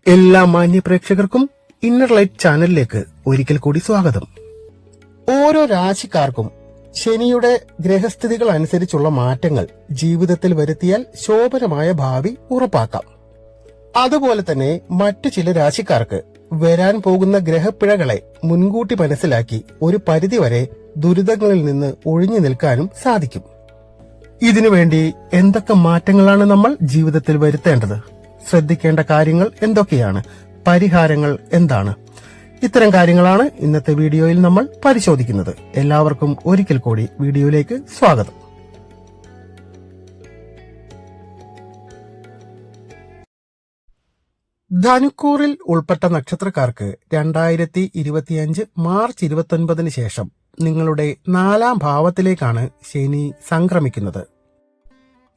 എല്ലാ മാന്യ പ്രേക്ഷകർക്കും ഇന്നർ ലൈറ്റ് ചാനലിലേക്ക് ഒരിക്കൽ കൂടി സ്വാഗതം. ഓരോ രാശിക്കാർക്കും ശനിയുടെ ഗ്രഹസ്ഥിതികൾ അനുസരിച്ചുള്ള മാറ്റങ്ങൾ ജീവിതത്തിൽ വരുത്തിയാൽ ശോഭനമായ ഭാവി ഉറപ്പാക്കാം. അതുപോലെ തന്നെ മറ്റു ചില രാശിക്കാർക്ക് വരാൻ പോകുന്ന ഗ്രഹപ്പിഴകളെ മുൻകൂട്ടി മനസ്സിലാക്കി ഒരു പരിധിവരെ ദുരിതങ്ങളിൽ നിന്ന് ഒഴിഞ്ഞു നിൽക്കാനും സാധിക്കും. ഇതിനുവേണ്ടി എന്തൊക്കെ മാറ്റങ്ങളാണ് നമ്മൾ ജീവിതത്തിൽ വരുത്തേണ്ടത്? ശ്രദ്ധിക്കേണ്ട കാര്യങ്ങൾ എന്തൊക്കെയാണ്? പരിഹാരങ്ങൾ എന്താണ്? ഇത്തരം കാര്യങ്ങളാണ് ഇന്നത്തെ വീഡിയോയിൽ നമ്മൾ പരിശോധിക്കുന്നത്. എല്ലാവർക്കും ഒരിക്കൽ കൂടി വീഡിയോയിലേക്ക് സ്വാഗതം. ധനുക്കൂറിൽ ഉൾപ്പെട്ട നക്ഷത്രക്കാർക്ക് 2025 മാർച്ച് 29 ശേഷം നിങ്ങളുടെ 4ാം ഭാവത്തിലേക്കാണ് ശനി സംക്രമിക്കുന്നത്.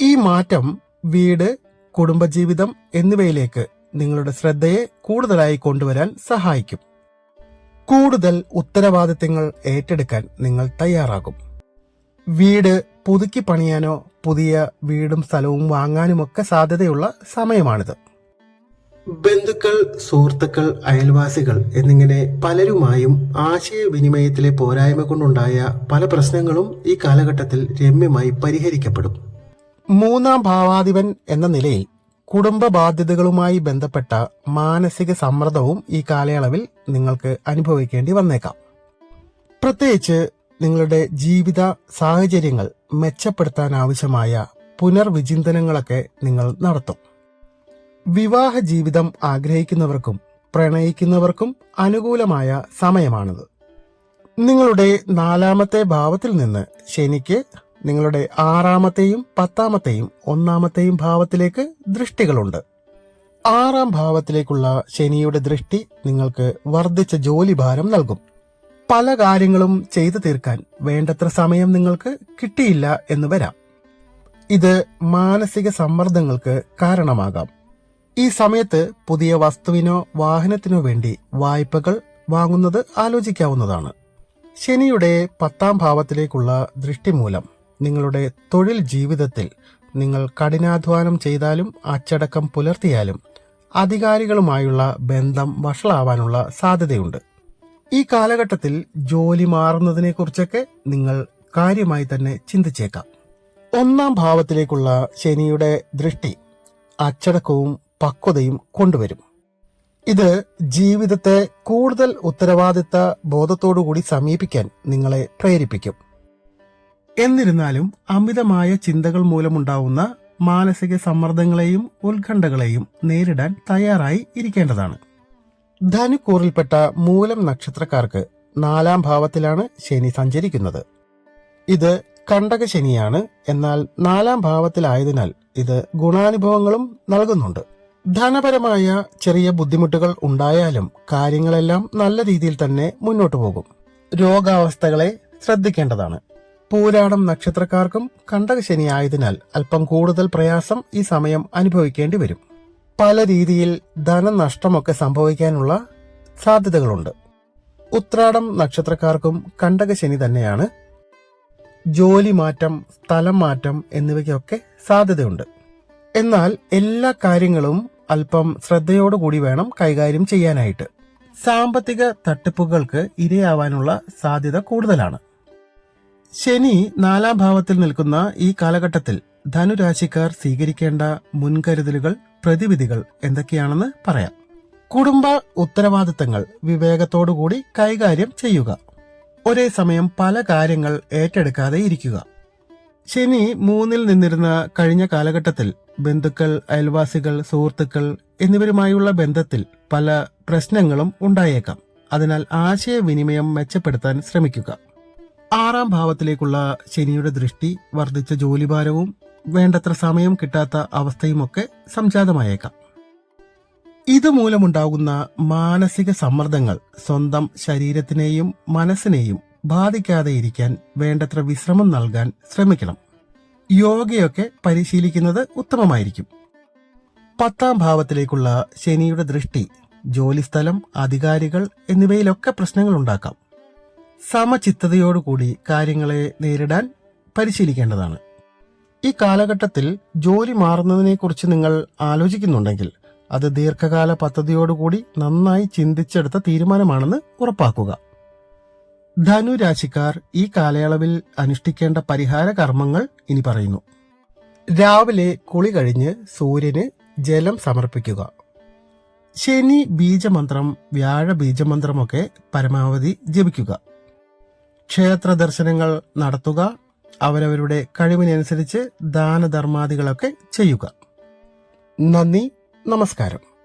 ഈ മാറ്റം വീട്, കുടുംബജീവിതം എന്നിവയിലേക്ക് നിങ്ങളുടെ ശ്രദ്ധയെ കൂടുതലായി കൊണ്ടുവരാൻ സഹായിക്കും. കൂടുതൽ ഉത്തരവാദിത്തങ്ങൾ ഏറ്റെടുക്കാൻ നിങ്ങൾ തയ്യാറാകും. വീട് പുതുക്കി പണിയാനോ പുതിയ വീടും സ്ഥലവും വാങ്ങാനുമൊക്കെ സാധ്യതയുള്ള സമയമാണിത്. ബന്ധുക്കൾ, സുഹൃത്തുക്കൾ, അയൽവാസികൾ എന്നിങ്ങനെ പലരുമായും ആശയവിനിമയത്തിലെ പോരായ്മ കൊണ്ടുണ്ടായ പല പ്രശ്നങ്ങളും ഈ കാലഘട്ടത്തിൽ രമ്യമായി പരിഹരിക്കപ്പെടും. 3ാം ഭാവാധിപൻ എന്ന നിലയിൽ കുടുംബ ബാധ്യതകളുമായി ബന്ധപ്പെട്ട മാനസിക സമ്മർദ്ദവും ഈ കാലയളവിൽ നിങ്ങൾക്ക് അനുഭവിക്കേണ്ടി വന്നേക്കാം. പ്രത്യേകിച്ച് നിങ്ങളുടെ ജീവിത സാഹചര്യങ്ങൾ മെച്ചപ്പെടുത്താൻ ആവശ്യമായ പുനർവിചിന്തനങ്ങളൊക്കെ നിങ്ങൾ നടത്തും. വിവാഹ ജീവിതം ആഗ്രഹിക്കുന്നവർക്കും പ്രണയിക്കുന്നവർക്കും അനുകൂലമായ സമയമാണിത്. നിങ്ങളുടെ 4ാമത്തെ ഭാവത്തിൽ നിന്ന് ശനിക്ക് നിങ്ങളുടെ 6ാമത്തെയും 10ാമത്തെയും 1ാമത്തെയും ഭാവത്തിലേക്ക് ദൃഷ്ടികളുണ്ട്. 6ാം ഭാവത്തിലേക്കുള്ള ശനിയുടെ ദൃഷ്ടി നിങ്ങൾക്ക് വർദ്ധിച്ച ജോലിഭാരം നൽകും. പല കാര്യങ്ങളും ചെയ്തു തീർക്കാൻ വേണ്ടത്ര സമയം നിങ്ങൾക്ക് കിട്ടിയില്ല എന്ന് വരാം. ഇത് മാനസിക സമ്മർദ്ദങ്ങൾക്ക് കാരണമാകാം. ഈ സമയത്ത് പുതിയ വസ്തുവിനോ വാഹനത്തിനോ വേണ്ടി വായ്പകൾ വാങ്ങുന്നത് ആലോചിക്കാവുന്നതാണ്. ശനിയുടെ 10ാം ഭാവത്തിലേക്കുള്ള ദൃഷ്ടി മൂലം നിങ്ങളുടെ തൊഴിൽ ജീവിതത്തിൽ നിങ്ങൾ കഠിനാധ്വാനം ചെയ്താലും അച്ചടക്കം പുലർത്തിയാലും അധികാരികളുമായുള്ള ബന്ധം വഷളാവാനുള്ള സാധ്യതയുണ്ട്. ഈ കാലഘട്ടത്തിൽ ജോലി മാറുന്നതിനെക്കുറിച്ചൊക്കെ നിങ്ങൾ കാര്യമായി തന്നെ ചിന്തിച്ചേക്കാം. 1ാം ഭാവത്തിലേക്കുള്ള ശനിയുടെ ദൃഷ്ടി അച്ചടക്കവും പക്വതയും കൊണ്ടുവരും. ഇത് ജീവിതത്തെ കൂടുതൽ ഉത്തരവാദിത്ത ബോധത്തോടുകൂടി സമീപിക്കാൻ നിങ്ങളെ പ്രേരിപ്പിക്കും. എന്നിരുന്നാലും അമിതമായ ചിന്തകൾ മൂലമുണ്ടാവുന്ന മാനസിക സമ്മർദ്ദങ്ങളെയും ഉത്കണ്ഠകളെയും നേരിടാൻ തയ്യാറായി ഇരിക്കേണ്ടതാണ്. ധനുക്കൂറിൽപ്പെട്ട മൂലം നക്ഷത്രക്കാർക്ക് 4ാം ഭാവത്തിലാണ് ശനി സഞ്ചരിക്കുന്നത്. ഇത് കണ്ടക ശനിയാണ്. എന്നാൽ 4ാം ഭാവത്തിലായതിനാൽ ഇത് ഗുണാനുഭവങ്ങളും നൽകുന്നുണ്ട്. ധനപരമായ ചെറിയ ബുദ്ധിമുട്ടുകൾ ഉണ്ടായാലും കാര്യങ്ങളെല്ലാം നല്ല രീതിയിൽ തന്നെ മുന്നോട്ടു പോകും. രോഗാവസ്ഥകളെ ശ്രദ്ധിക്കേണ്ടതാണ്. പൂരാടം നക്ഷത്രക്കാർക്കും കണ്ടക ശനി ആയതിനാൽ അല്പം കൂടുതൽ പ്രയാസം ഈ സമയം അനുഭവിക്കേണ്ടി വരും. പല രീതിയിൽ ധനനഷ്ടമൊക്കെ സംഭവിക്കാനുള്ള സാധ്യതകളുണ്ട്. ഉത്രാടം നക്ഷത്രക്കാർക്കും കണ്ടക ശനി തന്നെയാണ്. ജോലി മാറ്റം, സ്ഥലം മാറ്റം എന്നിവയ്ക്കൊക്കെ സാധ്യതയുണ്ട്. എന്നാൽ എല്ലാ കാര്യങ്ങളും അല്പം ശ്രദ്ധയോടുകൂടി വേണം കൈകാര്യം ചെയ്യാനായിട്ട്. സാമ്പത്തിക തട്ടിപ്പുകൾക്ക് ഇരയാവാനുള്ള സാധ്യത കൂടുതലാണ്. ശനി 4ാം ഭാവത്തിൽ നിൽക്കുന്ന ഈ കാലഘട്ടത്തിൽ ധനുരാശിക്കാർ സ്വീകരിക്കേണ്ട മുൻകരുതലുകൾ, പ്രതിവിധികൾ എന്തൊക്കെയാണെന്ന് പറയാം. കുടുംബ ഉത്തരവാദിത്തങ്ങൾ വിവേകത്തോടുകൂടി കൈകാര്യം ചെയ്യുക. ഒരേ സമയം പല കാര്യങ്ങൾ ഏറ്റെടുക്കാതെ ഇരിക്കുക. ശനി 3ൽ നിന്നിരുന്ന കഴിഞ്ഞ കാലഘട്ടത്തിൽ ബന്ധുക്കൾ, അയൽവാസികൾ, സുഹൃത്തുക്കൾ എന്നിവരുമായുള്ള ബന്ധത്തിൽ പല പ്രശ്നങ്ങളും ഉണ്ടായേക്കാം. അതിനാൽ ആശയവിനിമയം മെച്ചപ്പെടുത്താൻ ശ്രമിക്കുക. 6ാം ഭാവത്തിലേക്കുള്ള ശനിയുടെ ദൃഷ്ടി വർദ്ധിച്ച ജോലിഭാരവും വേണ്ടത്ര സമയം കിട്ടാത്ത അവസ്ഥയുമൊക്കെ സംജാതമായേക്കാം. ഇതുമൂലമുണ്ടാകുന്ന മാനസിക സമ്മർദ്ദങ്ങൾ സ്വന്തം ശരീരത്തിനെയും മനസ്സിനെയും ബാധിക്കാതെ ഇരിക്കാൻ വേണ്ടത്ര വിശ്രമം നൽകാൻ ശ്രമിക്കണം. യോഗയൊക്കെ പരിശീലിക്കുന്നത് ഉത്തമമായിരിക്കും. 10ാം ഭാവത്തിലേക്കുള്ള ശനിയുടെ ദൃഷ്ടി ജോലിസ്ഥലം, അധികാരികൾ എന്നിവയിലൊക്കെ പ്രശ്നങ്ങൾ ഉണ്ടാക്കാം. സമചിത്തതയോടുകൂടി കാര്യങ്ങളെ നേരിടാൻ പരിശീലിക്കേണ്ടതാണ്. ഈ കാലഘട്ടത്തിൽ ജോലി മാറുന്നതിനെക്കുറിച്ച് നിങ്ങൾ ആലോചിക്കുന്നുണ്ടെങ്കിൽ അത് ദീർഘകാല പദ്ധതിയോടുകൂടി നന്നായി ചിന്തിച്ചെടുത്ത തീരുമാനമാണെന്ന് ഉറപ്പാക്കുക. ധനുരാശിക്കാർ ഈ കാലയളവിൽ അനുഷ്ഠിക്കേണ്ട പരിഹാര കർമ്മങ്ങൾ ഇനി പറയുന്നു. രാവിലെ കുളി കഴിഞ്ഞ് സൂര്യന് ജലം സമർപ്പിക്കുക. ശനി ബീജമന്ത്രം, വ്യാഴ ബീജമന്ത്രമൊക്കെ പരമാവധി ജപിക്കുക. ക്ഷേത്ര ദർശനങ്ങൾ നടത്തുക. അവരവരുടെ കഴിവിനനുസരിച്ച് ദാനധർമാദികളൊക്കെ ചെയ്യുക. നന്ദി, നമസ്കാരം.